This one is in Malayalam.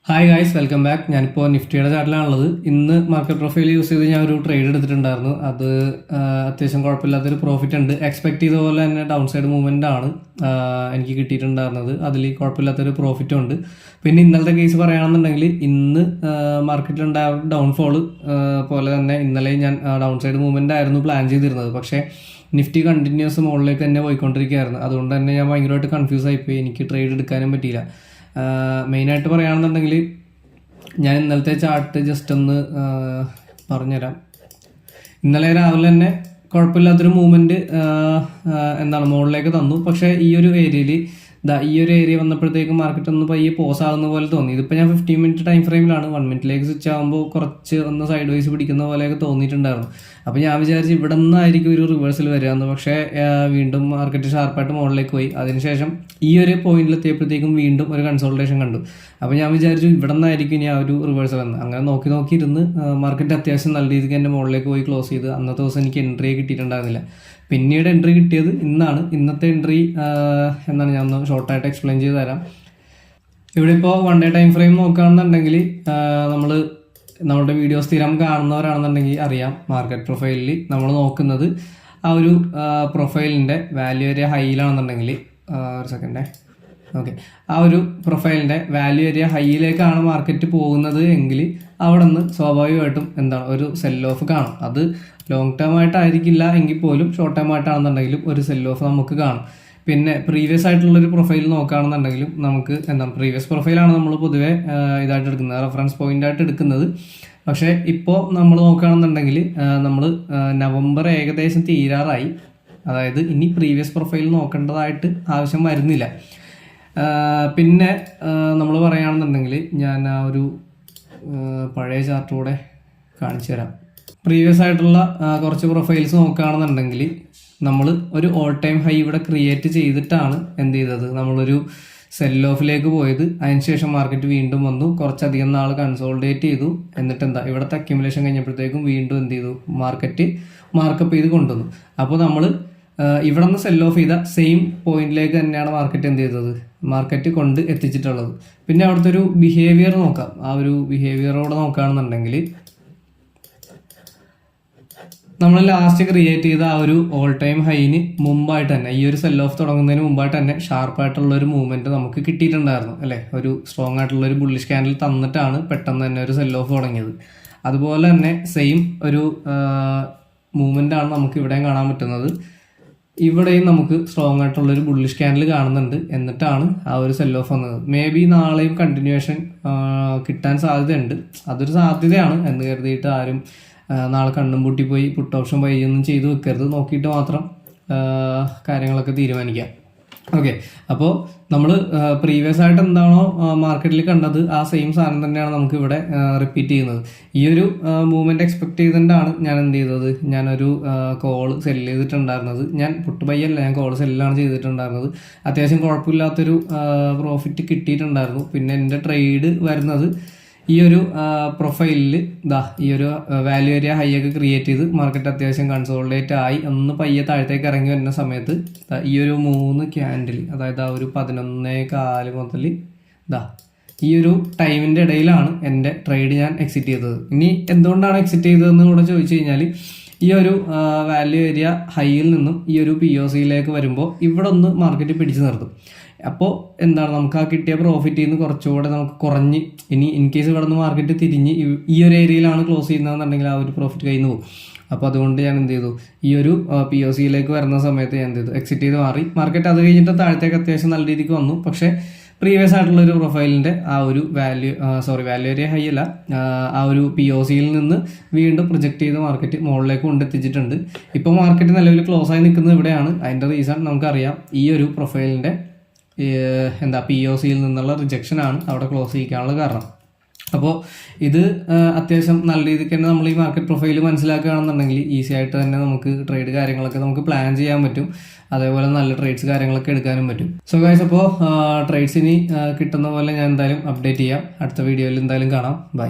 Hi guys, welcome back. ഞാനിപ്പോൾ നിഫ്റ്റിയുടെ ചാർട്ടിലാണുള്ളത്. ഇന്ന് മാർക്കറ്റ് പ്രൊഫൈൽ യൂസ് ചെയ്ത് ഞാൻ ഒരു ട്രേഡ് എടുത്തിട്ടുണ്ടായിരുന്നു. അത് അത്യാവശ്യം കുഴപ്പമില്ലാത്തൊരു പ്രോഫിറ്റ് ഉണ്ട്. എക്സ്പെക്ട് ചെയ്ത പോലെ തന്നെ ഡൗൺ സൈഡ് മൂവ്മെൻ്റ് ആണ് എനിക്ക് കിട്ടിയിട്ടുണ്ടായിരുന്നത്. അതിൽ കുഴപ്പമില്ലാത്തൊരു പ്രോഫിറ്റും ഉണ്ട്. പിന്നെ ഇന്നലത്തെ കേസ് പറയുകയാണെന്നുണ്ടെങ്കിൽ ഇന്ന് മാർക്കറ്റിലുണ്ടായ ഡൗൺഫോൾ പോലെ തന്നെ ഇന്നലെ ഞാൻ ഡൗൺ സൈഡ് മൂവ്മെൻ്റ് ആയിരുന്നു പ്ലാൻ ചെയ്തിരുന്നത്. പക്ഷേ നിഫ്റ്റി കണ്ടിന്യൂസ് മുകളിലേക്ക് തന്നെ പോയിക്കൊണ്ടിരിക്കുകയായിരുന്നു. അതുകൊണ്ട് തന്നെ ഞാൻ ഭയങ്കരമായിട്ട് കൺഫ്യൂസ് ആയിപ്പോയി. എനിക്ക് ട്രേഡ് എടുക്കാനും പറ്റിയില്ല. മെയിനായിട്ട് പറയുകയാണെന്നുണ്ടെങ്കിൽ ഞാൻ ഇന്നലത്തെ ചാർട്ട് ജസ്റ്റ് ഒന്ന് പറഞ്ഞുതരാം. ഇന്നലെ രാവിലെ തന്നെ കുഴപ്പമില്ലാത്തൊരു മൂവ്മെൻറ്റ് മുകളിലേക്ക് തന്നു. പക്ഷേ ഈ ഒരു ഏരിയ വന്നപ്പോഴത്തേക്കും മാർക്കറ്റ് ഒന്ന് പയ്യെ പോസ് ആകുന്ന പോലെ തോന്നി. ഇതിപ്പോൾ ഞാൻ 15 മിനിറ്റ് ടൈം ഫ്രെയിമിലാണ്. 1 മിനിറ്റിലേക്ക് സ്വിച്ച് ആകുമ്പോൾ കുറച്ച് ഒന്ന് സൈഡ് വൈസ് പിടിക്കുന്ന പോലെയൊക്കെ തോന്നിയിട്ടുണ്ടായിരുന്നു. അപ്പോൾ ഞാൻ വിചാരിച്ചു ഇവിടെ നിന്നായിരിക്കും ഒരു റിവേഴ്സൽ വരികയെന്ന്. പക്ഷേ വീണ്ടും മാർക്കറ്റ് ഷാർപ്പായിട്ട് മുകളിലേക്ക് പോയി. അതിനുശേഷം ഈ ഒരു പോയിന്റിലെത്തിയപ്പോഴത്തേക്കും വീണ്ടും ഒരു കൺസോൾട്ടേഷൻ കണ്ടു. അപ്പോൾ ഞാൻ വിചാരിച്ചു ഇവിടെ നിന്നായിരിക്കും ഇനി ആ ഒരു റിവേഴ്സൽ എന്ന്. അങ്ങനെ നോക്കിയിരുന്ന് മാർക്കറ്റ് അത്യാവശ്യം നല്ല രീതിക്ക് എൻ്റെ മുകളിലേക്ക് പോയി ക്ലോസ് ചെയ്ത് അന്നത്തെ ദിവസം എനിക്ക് എൻട്രി കിട്ടിയിട്ടുണ്ടായിരുന്നില്ല. പിന്നീട് എൻട്രി കിട്ടിയത് ഇന്നാണ്. ഇന്നത്തെ എൻട്രി ഞാൻ ഒന്ന് ഷോർട്ടായിട്ട് എക്സ്പ്ലെയിൻ ചെയ്ത് തരാം. ഇവിടെ ഇപ്പോൾ 1 ഡേ ടൈം ഫ്രെയിം നോക്കുകയാണെന്നുണ്ടെങ്കിൽ നമ്മുടെ വീഡിയോ സ്ഥിരം കാണുന്നവരാണെന്നുണ്ടെങ്കിൽ അറിയാം, മാർക്കറ്റ് പ്രൊഫൈലിൽ നമ്മൾ നോക്കുന്നത് ആ ഒരു പ്രൊഫൈലിൻ്റെ വാല്യൂ ഏരിയ ഹൈയിലാണെന്നുണ്ടെങ്കിൽ ഒരു സെക്കൻഡേ ആ ഒരു പ്രൊഫൈലിൻ്റെ വാല്യൂ ഏരിയ ഹൈയിലേക്കാണ് മാർക്കറ്റ് പോകുന്നത് എങ്കിൽ അവിടെ നിന്ന് സ്വാഭാവികമായിട്ടും ഒരു സെൽ ഓഫ് കാണും. അത് ലോങ് ടേം ആയിട്ടായിരിക്കില്ല എങ്കിൽ പോലും ഷോർട്ട് ടേം ആയിട്ടാണെന്നുണ്ടെങ്കിലും ഒരു സെൽ ഓഫ് നമുക്ക് കാണും. പിന്നെ പ്രീവിയസ് ആയിട്ടുള്ളൊരു പ്രൊഫൈൽ നോക്കുകയാണെന്നുണ്ടെങ്കിലും നമുക്ക് പ്രീവിയസ് പ്രൊഫൈലാണ് നമ്മൾ പൊതുവേ ഇതായിട്ട് എടുക്കുന്നത്, റെഫറൻസ് പോയിന്റ് ആയിട്ട് എടുക്കുന്നത്. പക്ഷേ ഇപ്പോൾ നമ്മൾ നോക്കുകയാണെന്നുണ്ടെങ്കിൽ നമ്മൾ നവംബർ ഏകദേശം തീരാറായി. അതായത് ഇനി പ്രീവിയസ് പ്രൊഫൈൽ നോക്കേണ്ടതായിട്ട് ആവശ്യം വരുന്നില്ല. പിന്നെ നമ്മൾ പറയുകയാണെന്നുണ്ടെങ്കിൽ ഞാൻ ആ ഒരു പഴയ ചാർട്ടൂടെ കാണിച്ചു തരാം. പ്രീവിയസ് ആയിട്ടുള്ള കുറച്ച് പ്രൊഫൈൽസ് നോക്കുകയാണെന്നുണ്ടെങ്കിൽ നമ്മൾ ഒരു ഓൾ ടൈം ഹൈ ഇവിടെ ക്രിയേറ്റ് ചെയ്തിട്ടാണ് എന്ത് ചെയ്തത്, നമ്മളൊരു സെൽ ഓഫിലേക്ക് പോയത്. അതിനുശേഷം മാർക്കറ്റ് വീണ്ടും വന്നു, കുറച്ചധികം നാൾ കൺസോൾഡേറ്റ് ചെയ്തു. എന്നിട്ട് ഇവിടുത്തെ അക്യുമുലേഷൻ കഴിഞ്ഞപ്പോഴത്തേക്കും വീണ്ടും എന്ത് ചെയ്തു, മാർക്കറ്റ് മാർക്കപ്പ് ചെയ്ത് കൊണ്ടുവന്നു. അപ്പോൾ നമ്മൾ ഇവിടെ നിന്ന് സെൽ ഓഫ് ചെയ്ത സെയിം പോയിന്റിലേക്ക് തന്നെയാണ് മാർക്കറ്റ് എന്ത് ചെയ്തത്, മാർക്കറ്റ് കൊണ്ട് എത്തിച്ചിട്ടുള്ളത്. പിന്നെ അവിടുത്തെ ഒരു ബിഹേവിയർ നോക്കാം. ആ ഒരു ബിഹേവിയറോടെ നോക്കുകയാണെന്നുണ്ടെങ്കിൽ നമ്മൾ ലാസ്റ്റ് ക്രിയേറ്റ് ചെയ്ത ആ ഒരു ഓൾ ടൈം ഹൈന് മുമ്പായിട്ട് തന്നെ, ഈ ഒരു സെൽ ഓഫ് തുടങ്ങുന്നതിന് മുമ്പായിട്ട് തന്നെ ഷാർപ്പായിട്ടുള്ള ഒരു മൂവ്മെന്റ് നമുക്ക് കിട്ടിയിട്ടുണ്ടായിരുന്നു അല്ലേ. ഒരു സ്ട്രോങ് ആയിട്ടുള്ള ഒരു ബുള്ളിഷ് ക്യാൻഡിൽ തന്നിട്ടാണ് പെട്ടെന്ന് തന്നെ ഒരു സെൽ ഓഫ് തുടങ്ങിയത്. അതുപോലെ തന്നെ സെയിം ഒരു മൂവ്മെന്റ് ആണ് നമുക്ക് ഇവിടെയും കാണാൻ പറ്റുന്നത്. ഇവിടെയും നമുക്ക് സ്ട്രോങ് ആയിട്ടുള്ളൊരു ബുള്ളിഷ് ക്യാൻഡിൽ കാണുന്നുണ്ട്. എന്നിട്ടാണ് ആ ഒരു സെൽ ഓഫ് വന്നത്. മേ ബി നാളെയും കണ്ടിന്യൂവേഷൻ കിട്ടാൻ സാധ്യതയുണ്ട്. അതൊരു സാധ്യതയാണ് എന്ന് കരുതിയിട്ട് ആരും നാളെ കണ്ണും പൂട്ടി പോയി പുട്ട് ഓപ്ഷൻ ബൈ ഒന്നും ചെയ്ത് വെക്കരുത്. നോക്കിയിട്ട് മാത്രം കാര്യങ്ങളൊക്കെ തീരുമാനിക്കാം. ഓക്കെ, അപ്പോൾ നമ്മൾ പ്രീവിയസ് ആയിട്ട് എന്താണോ മാർക്കറ്റിൽ കണ്ടത് ആ സെയിം സാധനം തന്നെയാണ് നമുക്ക് ഇവിടെ റിപ്പീറ്റ് ചെയ്യുന്നത്. ഈ ഒരു മൂവ്മെന്റ് എക്സ്പെക്ട് ചെയ്തിട്ടാണ് ഞാൻ എന്ത് ചെയ്തത്, ഞാനൊരു കോൾ സെല്ല് ചെയ്തിട്ടുണ്ടായിരുന്നത്. ഞാൻ പുട്ട് ബൈ അല്ല, ഞാൻ കോൾ സെല്ലാണ് ചെയ്തിട്ടുണ്ടായിരുന്നത്. അത്യാവശ്യം കുഴപ്പമില്ലാത്തൊരു പ്രോഫിറ്റ് കിട്ടിയിട്ടുണ്ടായിരുന്നു. പിന്നെ എൻ്റെ ട്രേഡ് വരുന്നത് ഈ ഒരു പ്രൊഫൈലിൽ ഈ ഒരു വാല്യൂ ഏരിയ ഹൈ ഒക്കെ ക്രിയേറ്റ് ചെയ്ത് മാർക്കറ്റ് അത്യാവശ്യം കൺസോളിഡേറ്റ് ആയി ഒന്ന് പയ്യെ താഴത്തേക്ക് ഇറങ്ങി വരുന്ന സമയത്ത് ഈ ഒരു 3 ക്യാൻഡിൽ, അതായത് ആ ഒരു 11:15 മുതൽ ഈ ഒരു ടൈമിൻ്റെ ഇടയിലാണ് എൻ്റെ ട്രേഡ് ഞാൻ എക്സിറ്റ് ചെയ്തത്. ഇനി എന്തുകൊണ്ടാണ് എക്സിറ്റ് ചെയ്തതെന്ന് കൂടെ ചോദിച്ചു കഴിഞ്ഞാൽ, ഈ ഒരു വാല്യൂ ഏരിയ ഹൈയിൽ നിന്നും ഈ ഒരു POCയിലേക്ക് വരുമ്പോൾ ഇവിടെ ഒന്ന് മാർക്കറ്റ് പിടിച്ചു നിർത്തും. അപ്പോൾ നമുക്ക് ആ കിട്ടിയ പ്രോഫിറ്റിൽ നിന്ന് കുറച്ചുകൂടെ നമുക്ക് കുറഞ്ഞ്, ഇനി ഇൻ കേസ് ഇവിടെ നിന്ന് മാർക്കറ്റ് തിരിഞ്ഞ് ഈ ഒരു ഏരിയയിലാണ് ക്ലോസ് ചെയ്യുന്നതെന്നുണ്ടെങ്കിൽ ആ ഒരു പ്രോഫിറ്റ് കയ്യിൽ നിന്ന് പോകും. അപ്പോൾ അതുകൊണ്ട് ഞാൻ എന്ത് ചെയ്തു, ഈ ഒരു POCയിലേക്ക് വരുന്ന സമയത്ത് ഞാൻ എന്ത് ചെയ്തു, എക്സിറ്റ് ചെയ്ത് മാറി. മാർക്കറ്റ് അത് കഴിഞ്ഞിട്ട് താഴത്തേക്ക് അത്യാവശ്യം നല്ല രീതിക്ക് വന്നു. പക്ഷേ പ്രീവിയസ് ആയിട്ടുള്ള ഒരു പ്രൊഫൈലിൻ്റെ ആ ഒരു വാല്യൂ ഏരിയ ഹൈ അല്ല, ആ ഒരു POCയിൽ നിന്ന് വീണ്ടും പ്രൊജക്റ്റ് ചെയ്ത് മാർക്കറ്റ് മുകളിലേക്ക് കൊണ്ടെത്തിച്ചിട്ടുണ്ട്. ഇപ്പോൾ മാർക്കറ്റ് നിലവിൽ ക്ലോസ് ആയി നിൽക്കുന്നത് ഇവിടെയാണ്. അതിൻ്റെ റീസൺ നമുക്കറിയാം, ഈ ഒരു പ്രൊഫൈലിൻ്റെ POCയിൽ നിന്നുള്ള റിജക്ഷനാണ് അവിടെ ക്ലോസ് ചെയ്യിക്കാനുള്ള കാരണം. അപ്പോൾ ഇത് അത്യാവശ്യം നല്ല രീതിക്ക് തന്നെ നമ്മൾ ഈ മാർക്കറ്റ് പ്രൊഫൈൽ മനസ്സിലാക്കുകയാണെന്നുണ്ടെങ്കിൽ ഈസി ആയിട്ട് തന്നെ നമുക്ക് ട്രേഡ് കാര്യങ്ങളൊക്കെ നമുക്ക് പ്ലാൻ ചെയ്യാൻ പറ്റും. അതേപോലെ നല്ല ട്രേഡ്സ് കാര്യങ്ങളൊക്കെ എടുക്കാനും പറ്റും. സോ ഗൈസ്, അപ്പോൾ ട്രേഡ്സ് ഇനി കിട്ടുന്ന പോലെ ഞാൻ എന്തായാലും അപ്ഡേറ്റ് ചെയ്യാം. അടുത്ത വീഡിയോയിൽ എന്തായാലും കാണാം. ബൈ.